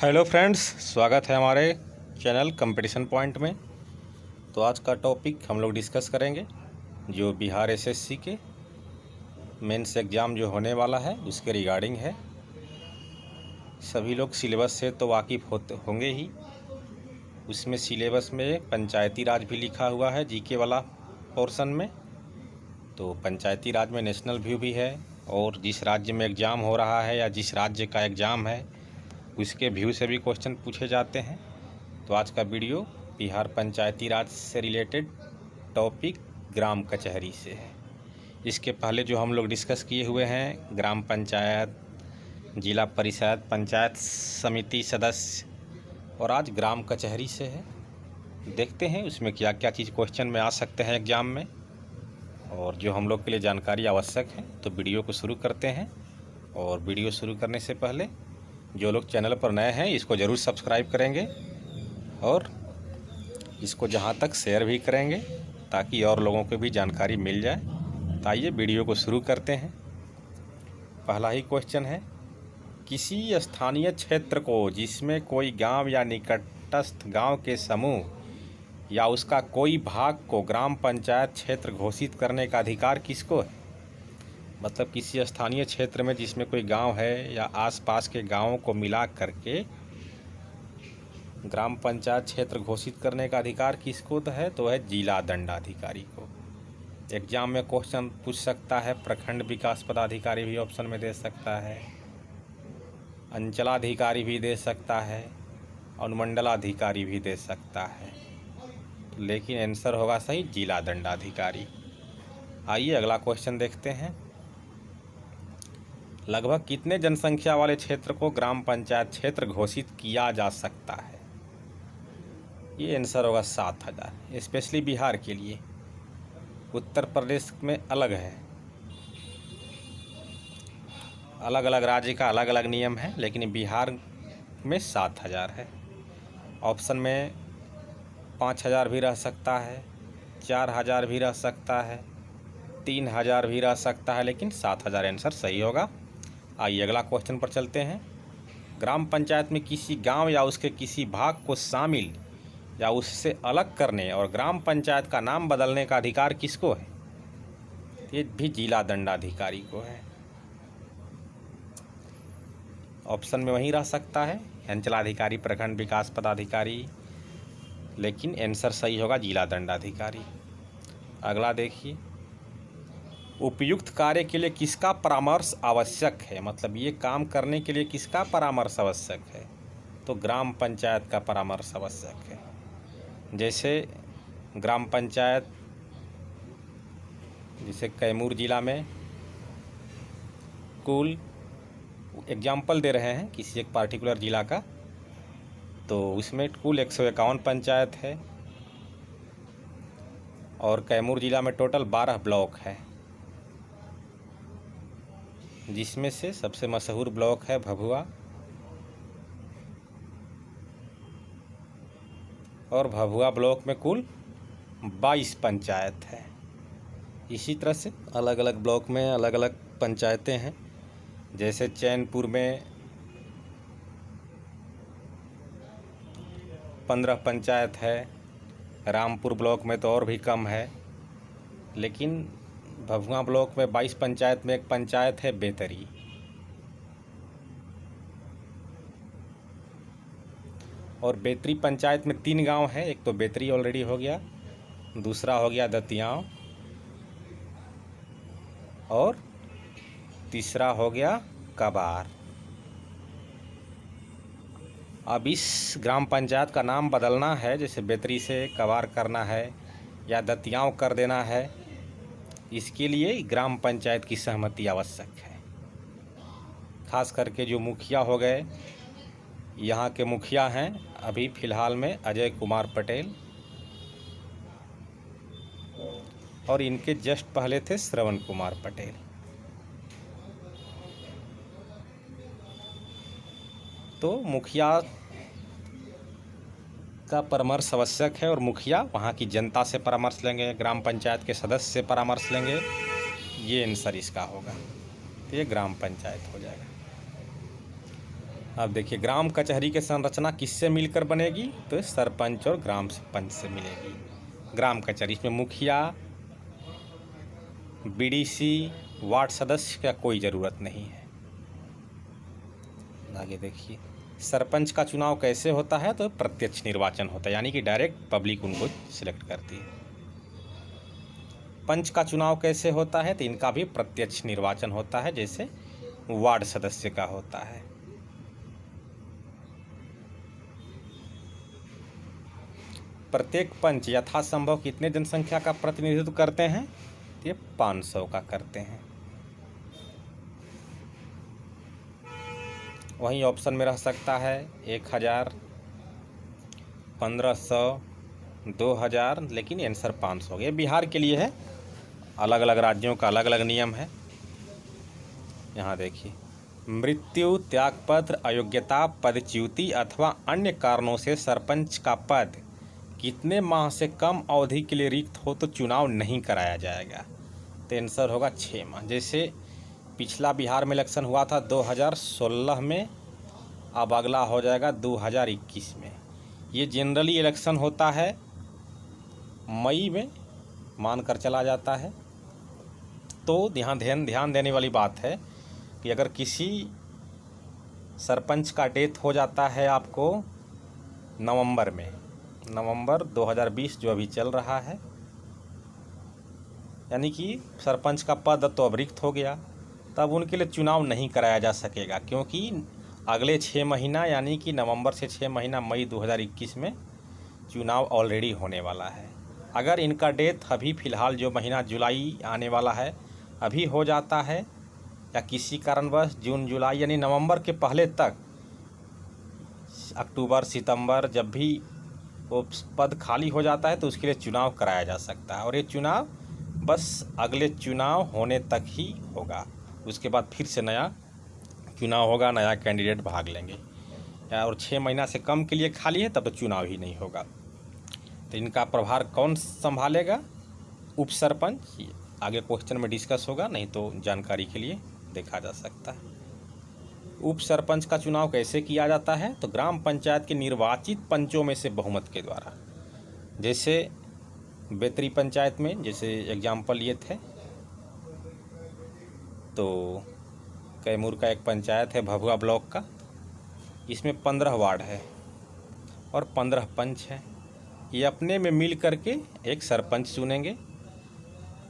Hello friends, स्वागत है हमारे चैनल कंपटीशन पॉइंट में। तो आज का टॉपिक हम लोग डिस्कस करेंगे जो बिहार एसएससी के मेंस एग्ज़ाम जो होने वाला है उसके रिगार्डिंग है। सभी लोग सिलेबस से तो वाकिफ़ होंगे ही। उसमें सिलेबस में पंचायती राज भी लिखा हुआ है जीके वाला पोर्शन में। तो पंचायती राज में नेशनल व्यू भी है और जिस राज्य में एग्ज़ाम हो रहा है या जिस राज्य का एग्ज़ाम है उसके व्यू से भी क्वेश्चन पूछे जाते हैं। तो आज का वीडियो बिहार पंचायती राज से रिलेटेड टॉपिक ग्राम कचहरी से है। इसके पहले जो हम लोग डिस्कस किए हुए हैं ग्राम पंचायत, जिला परिषद, पंचायत समिति सदस्य, और आज ग्राम कचहरी से है। देखते हैं उसमें क्या क्या चीज़ क्वेश्चन में आ सकते हैं एग्ज़ाम में और जो हम लोग के लिए जानकारी आवश्यक है। तो वीडियो को शुरू करते हैं। और वीडियो शुरू करने से पहले जो लोग चैनल पर नए हैं इसको ज़रूर सब्सक्राइब करेंगे और इसको जहाँ तक शेयर भी करेंगे ताकि और लोगों को भी जानकारी मिल जाए। तो आइए वीडियो को शुरू करते हैं। पहला ही क्वेश्चन है, किसी स्थानीय क्षेत्र को जिसमें कोई गांव या निकटस्थ गांव के समूह या उसका कोई भाग को ग्राम पंचायत क्षेत्र घोषित करने का अधिकार किसको है। मतलब किसी स्थानीय क्षेत्र में जिसमें कोई गांव है या आसपास के गांवों को मिला करके ग्राम पंचायत क्षेत्र घोषित करने का अधिकार किसको है, तो है जिला दंडाधिकारी को। एग्जाम में क्वेश्चन पूछ सकता है, प्रखंड विकास पदाधिकारी भी ऑप्शन में दे सकता है, अंचलाधिकारी भी दे सकता है, अनुमंडलाधिकारी भी दे सकता है, लेकिन आंसर होगा सही जिला दंडाधिकारी। आइए अगला क्वेश्चन देखते हैं। लगभग कितने जनसंख्या वाले क्षेत्र को ग्राम पंचायत क्षेत्र घोषित किया जा सकता है। ये आंसर होगा 7,000। स्पेशली बिहार के लिए, उत्तर प्रदेश में अलग है, अलग अलग राज्य का अलग अलग नियम है, लेकिन बिहार में 7,000 है। ऑप्शन में 5,000 भी रह सकता है, 4,000 भी रह सकता है, 3,000 भी रह सकता है, लेकिन 7,000 आंसर सही होगा। आइए अगला क्वेश्चन पर चलते हैं। ग्राम पंचायत में किसी गांव या उसके किसी भाग को शामिल या उससे अलग करने और ग्राम पंचायत का नाम बदलने का अधिकार किसको है। ये भी जिला दंडाधिकारी को है। ऑप्शन में वहीं रह सकता है अंचलाधिकारी, प्रखंड विकास पदाधिकारी, लेकिन आंसर सही होगा जिला दंडाधिकारी। अगला देखिए, उपयुक्त कार्य के लिए किसका परामर्श आवश्यक है। मतलब ये काम करने के लिए किसका परामर्श आवश्यक है, तो ग्राम पंचायत का परामर्श आवश्यक है। जैसे ग्राम पंचायत, जैसे कैमूर जिला में कुल, एग्जाम्पल दे रहे हैं किसी एक पार्टिकुलर जिला का, तो उसमें कुल 151 पंचायत है और कैमूर जिला में टोटल 12 ब्लॉक है, जिसमें से सबसे मशहूर ब्लॉक है भभुआ, और भभुआ ब्लॉक में कुल 22 पंचायत है। इसी तरह से अलग अलग ब्लॉक में अलग अलग पंचायतें हैं। जैसे चैनपुर में 15 पंचायत है, रामपुर ब्लॉक में तो और भी कम है, लेकिन भभुआ ब्लॉक में 22 पंचायत में एक पंचायत है बेतरी। और बेतरी पंचायत में 3 गांव है, एक तो बेतरी ऑलरेडी हो गया, दूसरा हो गया दतियाँव, और तीसरा हो गया कबार। अब इस ग्राम पंचायत का नाम बदलना है, जैसे बेतरी से कबार करना है या दतियाँव कर देना है, इसके लिए ग्राम पंचायत की सहमति आवश्यक है। खास करके जो मुखिया हो गए, यहाँ के मुखिया हैं अभी फ़िलहाल में अजय कुमार पटेल, और इनके जस्ट पहले थे श्रवण कुमार पटेल। तो मुखिया का परामर्श आवश्यक है और मुखिया वहाँ की जनता से परामर्श लेंगे, ग्राम पंचायत के सदस्य से परामर्श लेंगे। ये आंसर इसका होगा, तो ये ग्राम पंचायत हो जाएगा। अब देखिए ग्राम कचहरी की संरचना किससे मिलकर बनेगी, तो सरपंच और ग्राम पंच से मिलेगी। ग्राम कचहरी इसमें मुखिया, बीडीसी, वार्ड सदस्य का कोई ज़रूरत नहीं है। आगे देखिए सरपंच का चुनाव कैसे होता है, तो प्रत्यक्ष निर्वाचन होता है, यानी कि डायरेक्ट पब्लिक उनको सिलेक्ट करती है। पंच का चुनाव कैसे होता है, तो इनका भी प्रत्यक्ष निर्वाचन होता है, जैसे वार्ड सदस्य का होता है। प्रत्येक पंच यथासंभव कितने जनसंख्या का प्रतिनिधित्व करते हैं, ये 500 का करते हैं। वहीं ऑप्शन में रह सकता है 1000, 1500, 2000, लेकिन आंसर 500। ये बिहार के लिए है, अलग अलग राज्यों का अलग अलग नियम है। यहाँ देखिए मृत्यु, त्यागपत्र, अयोग्यता, पदच्युति अथवा अन्य कारणों से सरपंच का पद कितने माह से कम अवधि के लिए रिक्त हो तो चुनाव नहीं कराया जाएगा, तो आंसर होगा 6 माह। जैसे पिछला बिहार में इलेक्शन हुआ था 2016 में, अब अगला हो जाएगा 2021 में। ये जनरली इलेक्शन होता है मई में, मानकर चला जाता है। तो ध्यान देने वाली बात है कि अगर किसी सरपंच का डेथ हो जाता है आपको नवंबर में, नवंबर 2020 जो अभी चल रहा है, यानी कि सरपंच का पद तो अब रिक्त हो गया, तब उनके लिए चुनाव नहीं कराया जा सकेगा, क्योंकि अगले 6 महीना यानी कि नवंबर से 6 महीना मई 2021 में चुनाव ऑलरेडी होने वाला है। अगर इनका डेथ अभी फ़िलहाल जो महीना जुलाई आने वाला है अभी हो जाता है, या किसी कारणवश जून जुलाई यानी नवंबर के पहले तक, अक्टूबर सितंबर जब भी वो पद खाली हो जाता है तो उसके लिए चुनाव कराया जा सकता है। और ये चुनाव बस अगले चुनाव होने तक ही होगा, उसके बाद फिर से नया चुनाव होगा, नया कैंडिडेट भाग लेंगे। और 6 महीना से कम के लिए खाली है तब तो चुनाव ही नहीं होगा। तो इनका प्रभार कौन संभालेगा, उप सरपंच। आगे क्वेश्चन में डिस्कस होगा, नहीं तो जानकारी के लिए देखा जा सकता है। उप सरपंच का चुनाव कैसे किया जाता है, तो ग्राम पंचायत के निर्वाचित पंचों में से बहुमत के द्वारा। जैसे बेतरी पंचायत में, जैसे एग्जाम्पल ये थे, तो कैमूर का एक पंचायत है भभुआ ब्लॉक का, इसमें 15 वार्ड है और 15 पंच हैं। ये अपने में मिल करके एक सरपंच चुनेंगे।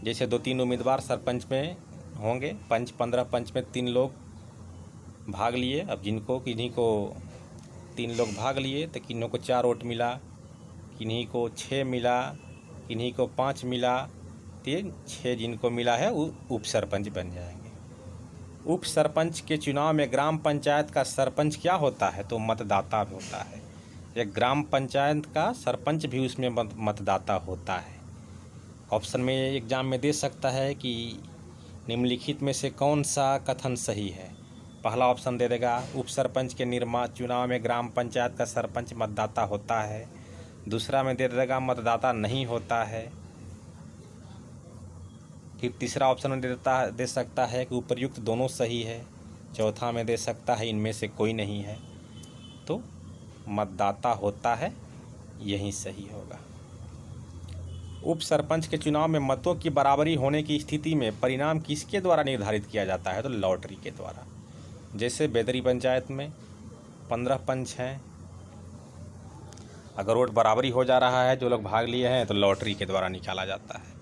जैसे 2-3 उम्मीदवार सरपंच में होंगे, 15 पंच में 3 लोग भाग लिए। अब किन्हीं को 3 लोग भाग लिए तो किन्हीं को 4 वोट मिला, किन्हीं को 6 मिला, किन्हीं को 5 मिला, तो ये 6 जिनको मिला है वो उप सरपंच बन जाएंगे। उप सरपंच के चुनाव में ग्राम पंचायत का सरपंच क्या होता है, तो मतदाता भी होता है। एक ग्राम पंचायत का सरपंच भी उसमें मतदाता होता है। ऑप्शन में एग्जाम में दे सकता है कि निम्नलिखित में से कौन सा कथन सही है। पहला ऑप्शन दे देगा उप सरपंच के चुनाव में ग्राम पंचायत का सरपंच मतदाता होता है। दूसरा में दे देगा मतदाता नहीं होता है। फिर तीसरा ऑप्शन में दे सकता है कि उपर्युक्त दोनों सही है। चौथा में दे सकता है इनमें से कोई नहीं है। तो मतदाता होता है, यही सही होगा। उप सरपंच के चुनाव में मतों की बराबरी होने की स्थिति में परिणाम किसके द्वारा निर्धारित किया जाता है, तो लॉटरी के द्वारा। जैसे बेदरी पंचायत में 15 पंच हैं, अगर वोट बराबरी हो जा रहा है, जो लोग भाग लिए हैं, तो लॉटरी के द्वारा निकाला जाता है।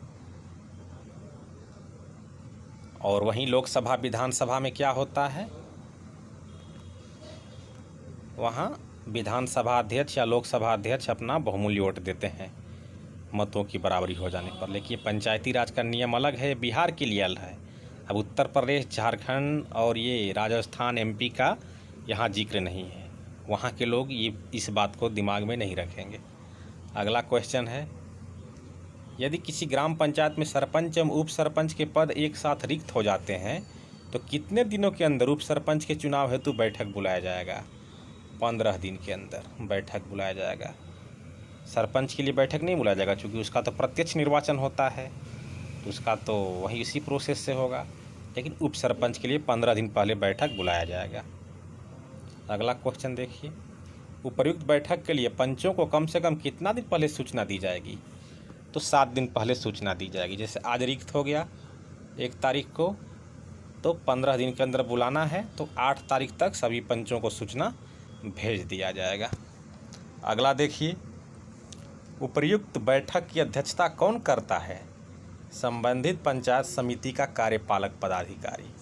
और वहीं लोकसभा विधानसभा में क्या होता है, वहाँ विधानसभा अध्यक्ष या लोकसभा अध्यक्ष अपना बहुमूल्य वोट देते हैं मतों की बराबरी हो जाने पर। लेकिन पंचायती राज का नियम अलग है, बिहार के लिए अलग है। अब उत्तर प्रदेश, झारखंड और ये राजस्थान, एमपी का यहाँ जिक्र नहीं है। वहाँ के लोग ये इस बात को दिमाग में नहीं रखेंगे। अगला क्वेश्चन है, यदि किसी ग्राम पंचायत में सरपंच एवं उप सरपंच के पद एक साथ रिक्त हो जाते हैं तो कितने दिनों के अंदर उप सरपंच के चुनाव हेतु बैठक बुलाया जाएगा। 15 दिन के अंदर बैठक बुलाया जाएगा। सरपंच के लिए बैठक नहीं बुलाया जाएगा, क्योंकि उसका तो प्रत्यक्ष निर्वाचन होता है, तो उसका तो वही इसी प्रोसेस से होगा। लेकिन उप सरपंच के लिए 15 दिन पहले बैठक बुलाया जाएगा। अगला क्वेश्चन देखिए, उपर्युक्त बैठक के लिए पंचों को कम से कम कितना दिन पहले सूचना दी जाएगी? तो 7 दिन पहले सूचना दी जाएगी। जैसे आज रिक्त हो गया 1 तारीख को, तो 15 दिन के अंदर बुलाना है, तो 8 तारीख तक सभी पंचों को सूचना भेज दिया जाएगा। अगला देखिए, उपर्युक्त बैठक की अध्यक्षता कौन करता है? संबंधित पंचायत समिति का कार्यपालक पदाधिकारी।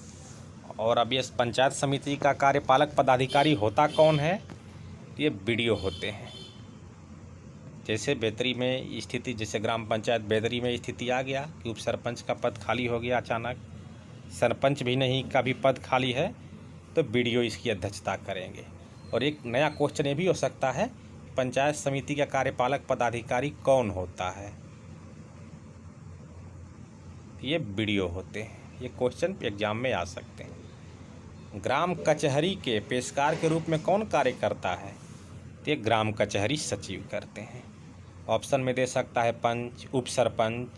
और अब ये पंचायत समिति का कार्यपालक पदाधिकारी होता कौन है? ये बीडीओ होते हैं। जैसे बेदरी में स्थिति, जैसे ग्राम पंचायत बेदरी में स्थिति आ गया कि उप सरपंच का पद खाली हो गया, अचानक सरपंच भी नहीं का भी पद खाली है, तो बीडीओ इसकी अध्यक्षता करेंगे। और एक नया क्वेश्चन ये भी हो सकता है, पंचायत समिति का कार्यपालक पदाधिकारी कौन होता है? ये बीडीओ होते हैं। ये क्वेश्चन एग्जाम में आ सकते हैं। ग्राम कचहरी के पेशकार के रूप में कौन कार्य करता है? तो ये ग्राम कचहरी सचिव करते हैं। ऑप्शन में दे सकता है पंच, उप सरपंच,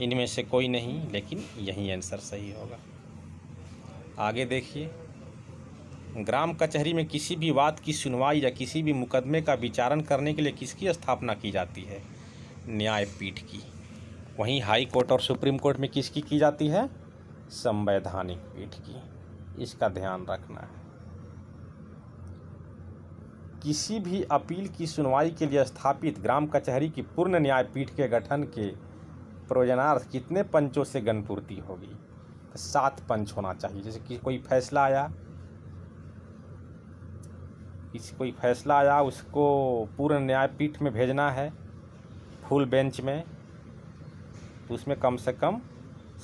इनमें से कोई नहीं, लेकिन यही आंसर सही होगा। आगे देखिए, ग्राम कचहरी में किसी भी बात की सुनवाई या किसी भी मुकदमे का विचारण करने के लिए किसकी स्थापना की जाती है? न्यायपीठ की। वहीं हाई कोर्ट और सुप्रीम कोर्ट में किसकी की जाती है? संवैधानिक पीठ की। इसका ध्यान रखना है। किसी भी अपील की सुनवाई के लिए स्थापित ग्राम कचहरी की पूर्ण न्यायपीठ के गठन के प्रयोजनार्थ कितने पंचों से गणपूर्ति होगी? तो 7 पंच होना चाहिए। जैसे कि कोई फैसला आया, उसको पूर्ण न्यायपीठ में भेजना है, फुल बेंच में, तो उसमें कम से कम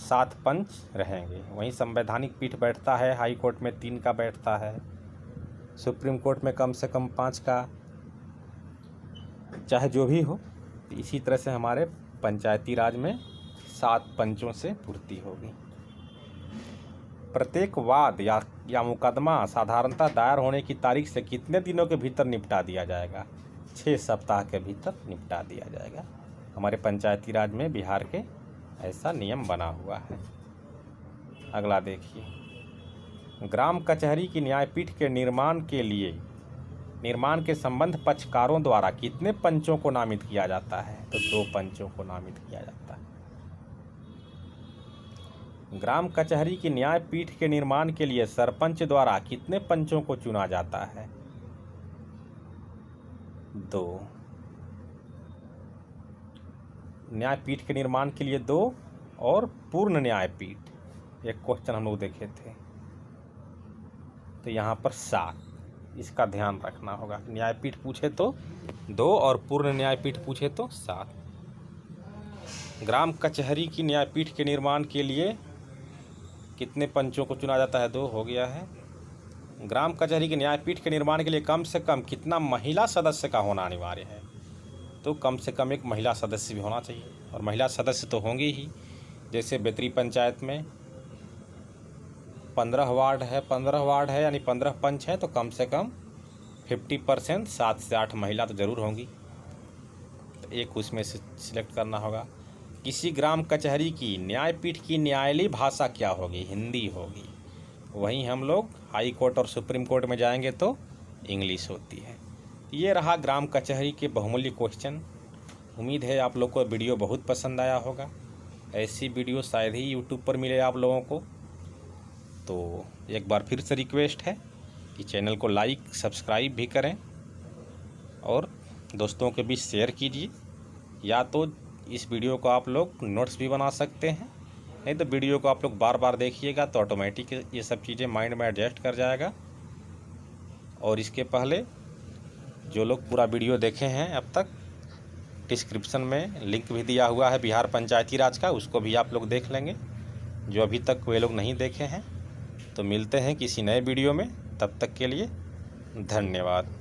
7 पंच रहेंगे। वहीं संवैधानिक पीठ बैठता है, हाई कोर्ट में 3 का बैठता है, सुप्रीम कोर्ट में कम से कम 5 का, चाहे जो भी हो। इसी तरह से हमारे पंचायती राज में 7 पंचों से पूर्ति होगी। प्रत्येक वाद या मुकदमा साधारणतः दायर होने की तारीख से कितने दिनों के भीतर निपटा दिया जाएगा? 6 सप्ताह के भीतर निपटा दिया जाएगा। हमारे पंचायती राज में बिहार के ऐसा नियम बना हुआ है। अगला देखिए, ग्राम कचहरी की न्यायपीठ के निर्माण के संबंध पक्षकारों द्वारा कितने पंचों को नामित किया जाता है? तो 2 पंचों को नामित किया जाता है। ग्राम कचहरी की न्यायपीठ के निर्माण के लिए सरपंच द्वारा कितने पंचों को चुना जाता है? 2। न्यायपीठ के निर्माण के लिए 2 और पूर्ण न्यायपीठ, एक क्वेश्चन हम लोग देखे थे, तो यहाँ पर 7। इसका ध्यान रखना होगा। न्यायपीठ पूछे तो 2 और पूर्ण न्यायपीठ पूछे तो 7। ग्राम कचहरी की न्यायपीठ के निर्माण के लिए कितने पंचों को चुना जाता है? 2 हो गया है। ग्राम कचहरी की न्यायपीठ के निर्माण के लिए कम से कम कितना महिला सदस्य का होना अनिवार्य है? तो कम से कम 1 महिला सदस्य भी होना चाहिए, और महिला सदस्य तो होंगे ही। जैसे बेदरी पंचायत में 15 वार्ड है, यानी 15 पंच हैं, तो कम से कम 50% 7 से 8 महिला तो ज़रूर होंगी। तो एक उसमें से सिलेक्ट करना होगा। किसी ग्राम कचहरी की न्यायपीठ की न्यायालयी भाषा क्या होगी? हिंदी होगी। वहीं हम लोग हाई कोर्ट और सुप्रीम कोर्ट में जाएंगे तो इंग्लिश होती है। ये रहा ग्राम कचहरी के बहुमूल्य क्वेश्चन। उम्मीद है आप लोग को वीडियो बहुत पसंद आया होगा। ऐसी वीडियो शायद ही यूट्यूब पर मिले आप लोगों को। तो एक बार फिर से रिक्वेस्ट है कि चैनल को लाइक सब्सक्राइब भी करें और दोस्तों के बीच शेयर कीजिए। या तो इस वीडियो को आप लोग नोट्स भी बना सकते हैं, नहीं तो वीडियो को आप लोग बार बार देखिएगा तो ऑटोमेटिक ये सब चीज़ें माइंड में एडजस्ट कर जाएगा। और इसके पहले जो लोग पूरा वीडियो देखे हैं अब तक, डिस्क्रिप्शन में लिंक भी दिया हुआ है बिहार पंचायती राज का, उसको भी आप लोग देख लेंगे जो अभी तक वे लोग नहीं देखे हैं। तो मिलते हैं किसी नए वीडियो में, तब तक के लिए धन्यवाद।